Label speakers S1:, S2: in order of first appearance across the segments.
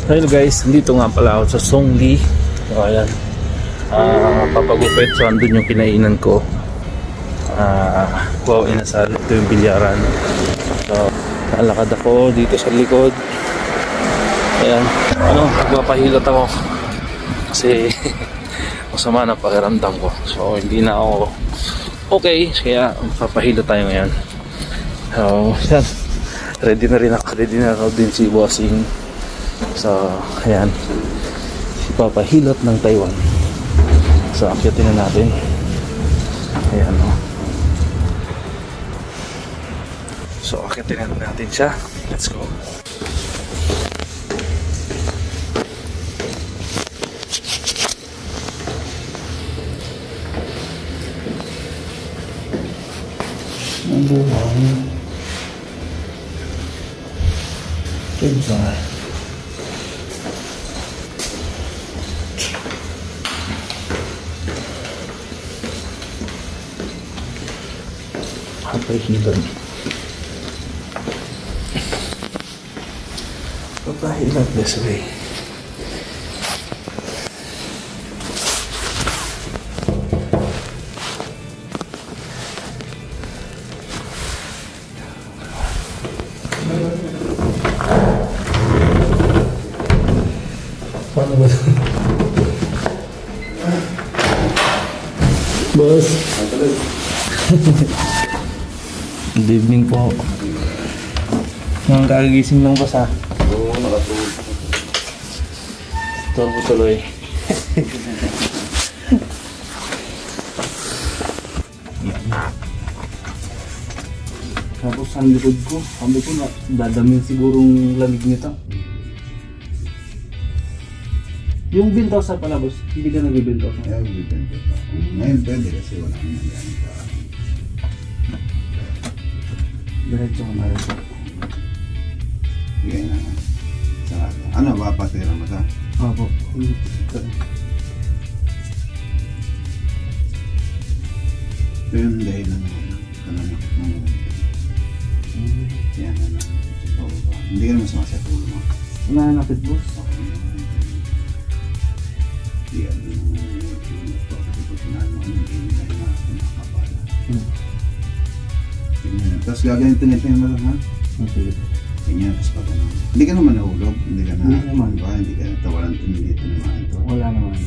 S1: Hello guys, dito nga pala ako sa Songli. So ayan, papagupit. So andun yung kinainan ko. Wow, inasal. Ito yung bilyaran. So nalakad ako dito sa likod. Ayan, magpapahilot ako kasi masama na pakiramdam ko. So hindi na ako okay, kaya papahilot tayo ngayon. So yan, ready na ako din si Bossing. So, ayan, ipapahilot ng Taiwan. So, akyatin na natin. Ayan, o. So, akyatin na natin siya. Let's go. Goodbye. Papahilan. Papahilan this way. Paano ba? Boss. Good evening po. Mga kagigising lang boss ha? Oo, nakatulog. Turbo tuloy. Tapos ang likod ko, sabi ko na dadamin sigurong lamig nito. Yung bintosa pala boss, hindi ka nag-bintosa?
S2: Kaya nag-bintosa. Ngayon pwede kasi wala nang nangyari ka.
S1: Diretso ko na rin po.
S2: Sige na. Sarado. Ano ba patira mo sa?
S1: Opo.
S2: Ito yung dahilan mo. Kananak mo. Yan na lang. Hindi ka naman sumasya tulo mo.
S1: Nanakit boss?
S2: Yan. Tapos gaganito-nito mo lang ha?
S1: Okay.
S2: Ganyan, tapos pag ano. Hindi ka naman nahulog? Hindi ka na?
S1: Hindi naman.
S2: Hindi ka tawalan dito naman ito?
S1: Wala naman.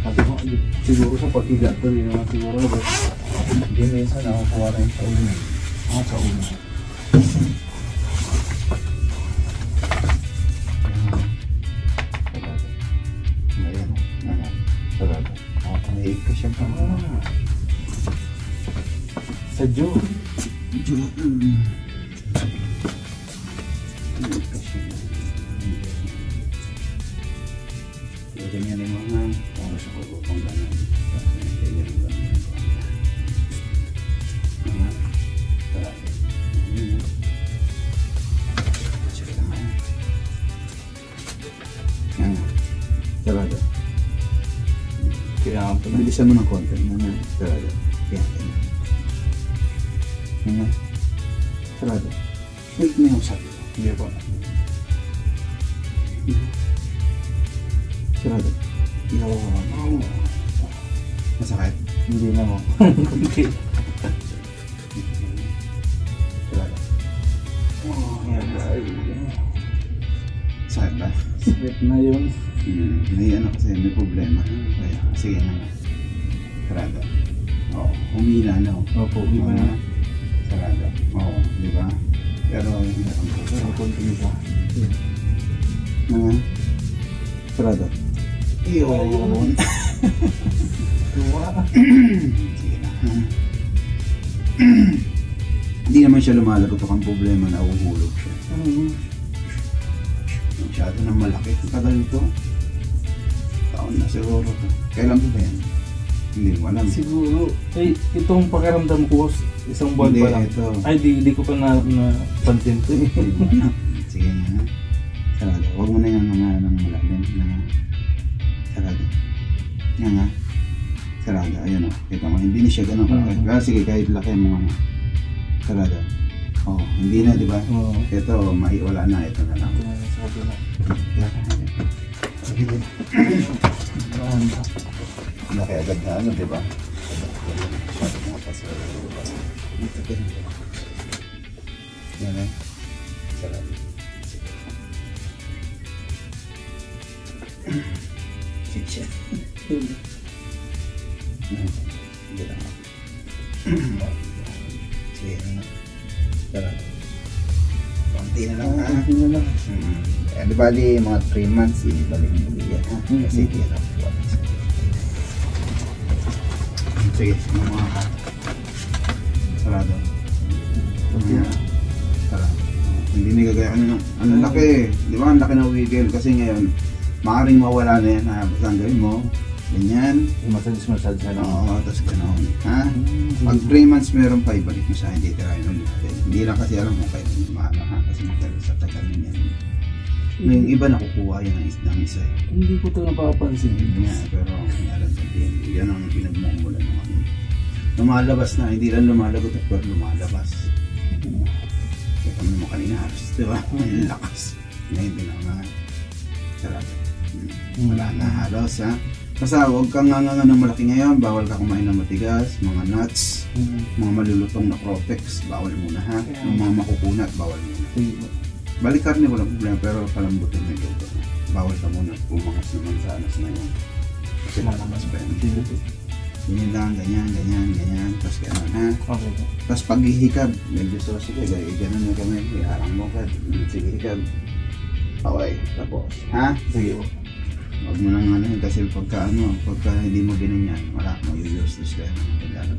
S1: Sabi ko, siguro sa paghiga ito rin naman siguro boss. Hindi minsan nakakuha rin sa ulo. Sa ulo.
S2: Ayan. Talaga. Nakakamahig ka siya pa.
S1: Sa Diyo.
S2: Ganyan yung mga oras ako kung gano'n. Talaga.
S1: Kaya
S2: bilisan mo ng konti. Talaga. Talaga. Wait na yung sabi ko. Hindi po. Sarado. Masakit?
S1: hindi na mo.
S2: Sarado. Sakit ba?
S1: Sakit na yun.
S2: May ano kasi may problema. Kaya sige na. Sarado. Oo. Humina na.
S1: Opo, iba na.
S2: Sarado. Oo. Di ba? Pero hindi ang puso.
S1: Pero continue pa.
S2: Sarado. Iyon. Sige na. Hindi naman siya lumalagot ang problema na uhuhulog siya. Masyado nang malaki. Tagal ito. Taon na siguro. Kailan ba yan? Hindi mo alam.
S1: Siguro. Ay, itong pakiramdam ko, isang buwan pa lang.
S2: Ito.
S1: Ay, di ko pa napansin ito eh.
S2: Sige na. Sarado. Huwag mo na yung mga malalim na sarado. Yan nga. Sarado. Ayan o. Kita mo. Hindi na siya ganun. Pero sige, kahit laki mo nga. Sarado. Oh, hindi na, di ba?
S1: Oo.
S2: Ito, wala na. Ito na lang.
S1: Ito na lang sabi na.
S2: Laki agad na ano, di ba? Yan eh. Sarap. Chicha. Hindi lang ako. Sige na. Sarap. Konti na lang ha.
S1: Konti na lang.
S2: Di bali, mga 3 months, ibalik mo yan ha. Kasi hindi yan ako. Sige, mga ka. Sarado. Sarado. Hindi na gagaya kanina. Ang laki. Di ba? Ang laki na wiggle. Kasi ngayon, maaaring mawala na yan ha. Basta ang gawin mo. Ganyan.
S1: Massage na lang.
S2: Oo, tapos ganoon. Ha? Pag 3 months meron pa, ibalik mo sa hindi tirahin ulit natin. Hindi lang kasi alam kung kailan yung mahalo ha. Kasi matagal sa tagal na yan. Yung iba nakukuha yan ng isa eh.
S1: Hindi ko ito napapansin.
S2: Yeah, pero alam sa PNP, yan ang pinagmumulan ng ano. Lumalabas na, hindi lang lumalagot at pero lumalabas. Kaya kami mo kanina halos, di ba? Ang lakas. Ngayon din ang mga sarado. Wala na halos ha. Basta huwag kang nganga ng malaki ngayon, bawal ka kumain ng matigas, mga nuts, mga malulutong na Protex, bawal muna ha. Yung mga makukunat, bawal muna. Balik karne walang problema, pero palambutin mo yung luto. Bawal ka muna, pumangas naman sa anas na yun. Kasi malakas pa yun. Ganyan lang, ganyan, tapos gano'n ha.
S1: Okay.
S2: Tapos pag hihikab, medyo saucy ka, gano'n na kami, harang mo ka, sige hikab. Okay, tapos, ha?
S1: Sige po.
S2: Huwag mo nang ano yun, kasi pagka hindi mo ganyan, wala, mag-useless ka yun.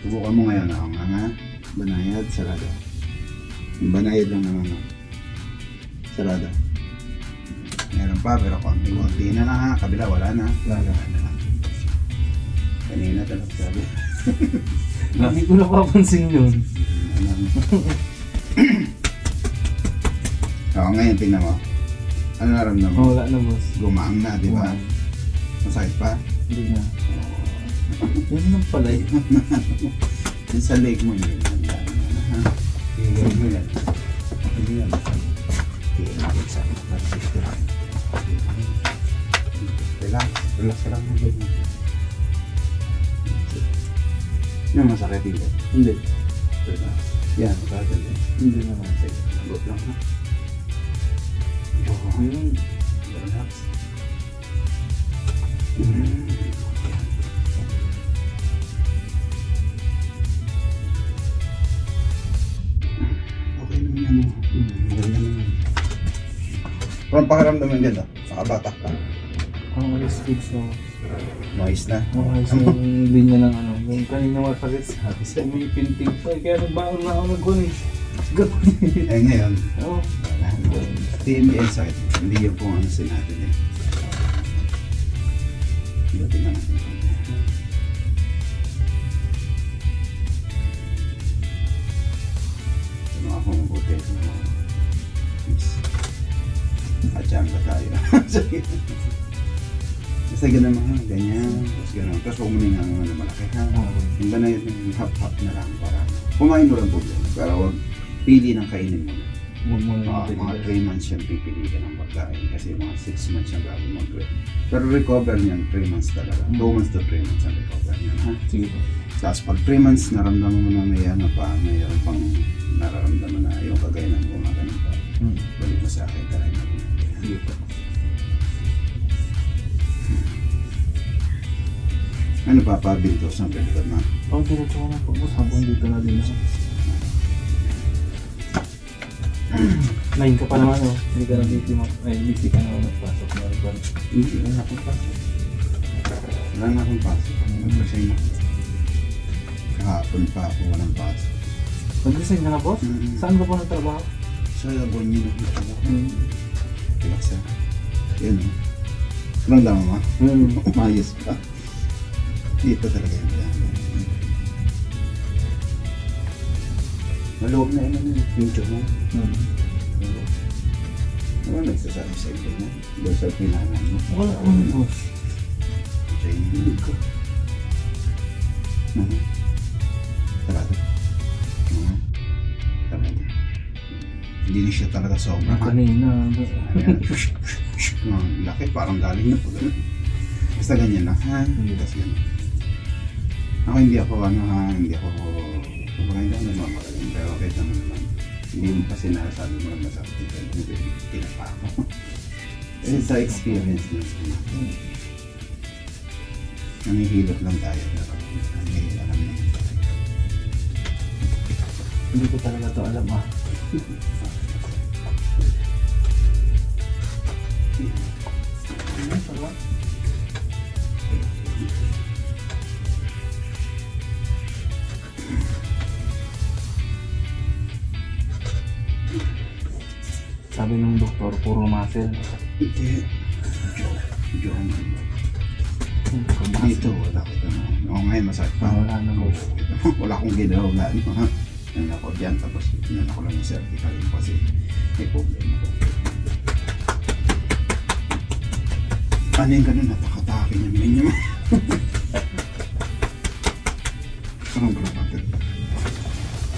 S2: Subukan mo ngayon ako nga, banayad, sarado. Yung banayad lang naman ako. Sarado. Meron pa, pero konti na lang ha, kabila wala na. Wala na lang. Kanina talaga sabi.
S1: Hindi ko napapansin yun.
S2: Oo, ngayon tingnan mo. Ano naramdaman mo?
S1: Wala na boss.
S2: Gumaang na, di ba? Masakit pa?
S1: Hindi na. Yan lang pala yun.
S2: Yung sa leg mo yun. Tingnan mo yan. Hindi yan. Tingnan natin sa relax. Relax ka lang mo. Yung masakit dito.
S1: Hindi.
S2: Relax. Yan, masakit dito.
S1: Hindi naman.
S2: Sige, lagot lang ha. Relax. Okay naman yan. Maganda naman. Parang pakiramdam yung ganda. Nakabatak ka.
S1: Ang fix na.
S2: Noise na.
S1: Ayos na yung linya ng ano. Yung kanina masakit sa akin. May pinting pa. Kaya nagbaon na ako nag-connect.
S2: Eh ngayon,
S1: Oo.
S2: TMA site, hindi yung kung ano sinabi niya. Buti na natin. Ano ako mabuti. At yan ba tayo? Basta ganun mga ganyan. Tapos ganun. Tapos huwag mo na yung ano na malaki ha. Yung ba na yung hap-hap na lang para kumain mo lang problema. Pero huwag pili ng kainin mo na.
S1: Huwag mo na
S2: Mga 3 months yan pipili ka ng pagkain kasi mga 6 months yan bago mag-grow. Pero recover niyan 3 months talaga. 2 months to 3 months ang recover niyan ha.
S1: Sige po.
S2: Tapos pag 3 months naramdaman mo na may ano pa, mayroon pang nararamdaman na yung kagaya ng gumagano pa. Balik mo sa akin, tarayin natin.
S1: Sige po.
S2: Ano pa pabildo sa pelikot na?
S1: Diretso ko na po. Habang dito na din ako. Line ka pa naman oh. Hindi ka na busy mo. Ay, busy ka na magpasok na rin.
S2: Hindi, wala akong pasok. Wala na akong pasok. Nag-resign ako. Kahapon pa ako walang pasok.
S1: Nag-resign ka na boss? Saan ka po nagtrabaho?
S2: Sa Bonnie na ako trabaho. Relax na. Yan o. Ramdam mo ma? Umayos pa. Dito talaga yung kailangan. Maluwag na yun yung future mo. Ano nagsasabi sa iyo na? Doon sa pinangan mo?
S1: Wala akong boss.
S2: Sa hindi ko. Sarado. Hindi siya talaga sobra.
S1: Kanina.
S2: Ayan. Ang laki, parang galing na po. Basta ganyan lang. Ha? Tapos ganyan. Ako hindi ako hindi ako namamagaling. Pero kahit naman naman. Hindi mo kasi nasabi mo lang masakit. Tinapa ako. Kasi sa experience na. Namihilot lang tayo. Pero alam na.
S1: Hindi ko talaga to alam Sabi ng doktor, puro muscle.
S2: Hindi. Joke. Dito, wala kita na. Oo, ngayon masakit pa.
S1: Wala na boss.
S2: Wala akong ginawa. Yan ako dyan, tapos yan ako lang yung cervical kasi may problema ko. Ano yung ganun? Napakatake niya ninyo. Anong gano'n natin?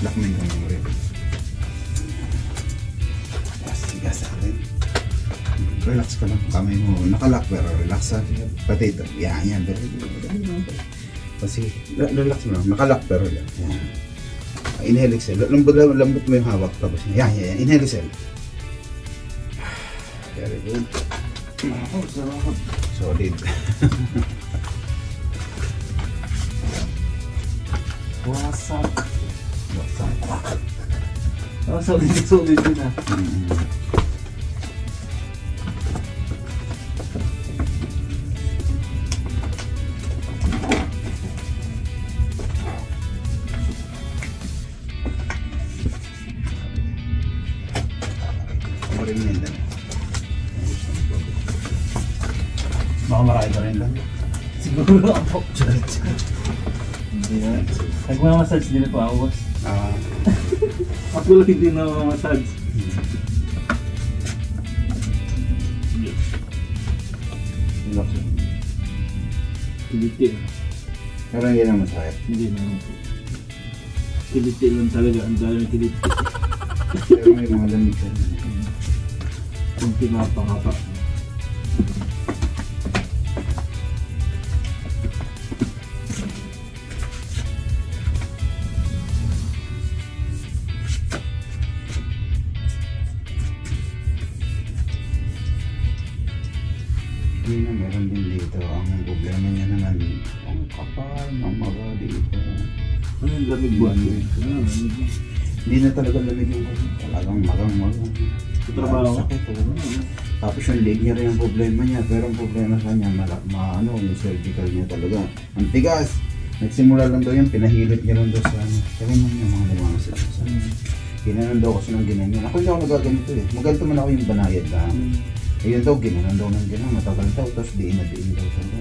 S2: Lock mo yung ganun rin. Siga sa akin. Relax ka lang. Kamay mo nakalock pero relax sa pati ito. Yan. Kasi relax mo lang. Nakalock pero yan. Inhale exhale. Lambot mo yung hawak. Tapos yan. Inhale exhale. Very good. Solid.
S1: Wasak. Solid din na.
S2: Baka marami pa rin lang.
S1: Siguro ako. Hindi na. Nagmamassage din po ako, boss. Ako lang hindi na-massage.
S2: Relax lang.
S1: Kiliti.
S2: Pero hindi na masakit.
S1: Hindi na. Kiliti lang talaga. Ang dami ng kiliti.
S2: Pero may mga lamig ka rin.
S1: Kung pinapangapa.
S2: Hindi na, meron din dito. Ang problema niya naman, ang kapal ng mga dito.
S1: Ano yung lamig buwan yun?
S2: Hindi na talaga lamig yung talagang magang.
S1: Sa trabaho?
S2: Sakit, tapos yung leg niya rin yung problema niya. Pero ang problema sa kanya, yung cervical niya talaga. Ang tigas. Nagsimula lang daw yan, pinahilot niya lang daw sa sabi mo yung mga nagmamasid sa ginanon daw kasi ng ginanyan. Ako hindi ako nagaganito eh. Maganto man ako yung banayad lang. Ayun daw, ginanon daw ng ginanon, matagal daw, tapos diin daw talaga.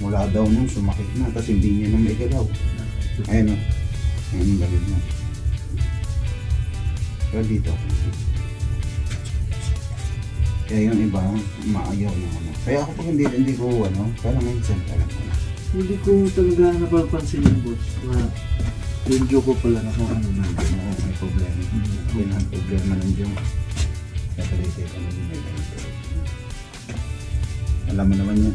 S2: Mula daw nung sumakit na, tapos hindi niya na maigalaw. Ayun o, ayun yung gamit niya. Pero dito, kaya yung iba, maayaw na ano. Kaya ako pag hindi ko kaya minsan alam ko na.
S1: Hindi ko talaga napapansin yung boss na yung joke ko pala na kung ano na.
S2: Oo, may problema. Yun ang problema ng Diyong. Kaya talite ka na may ganito. Alam mo naman yan.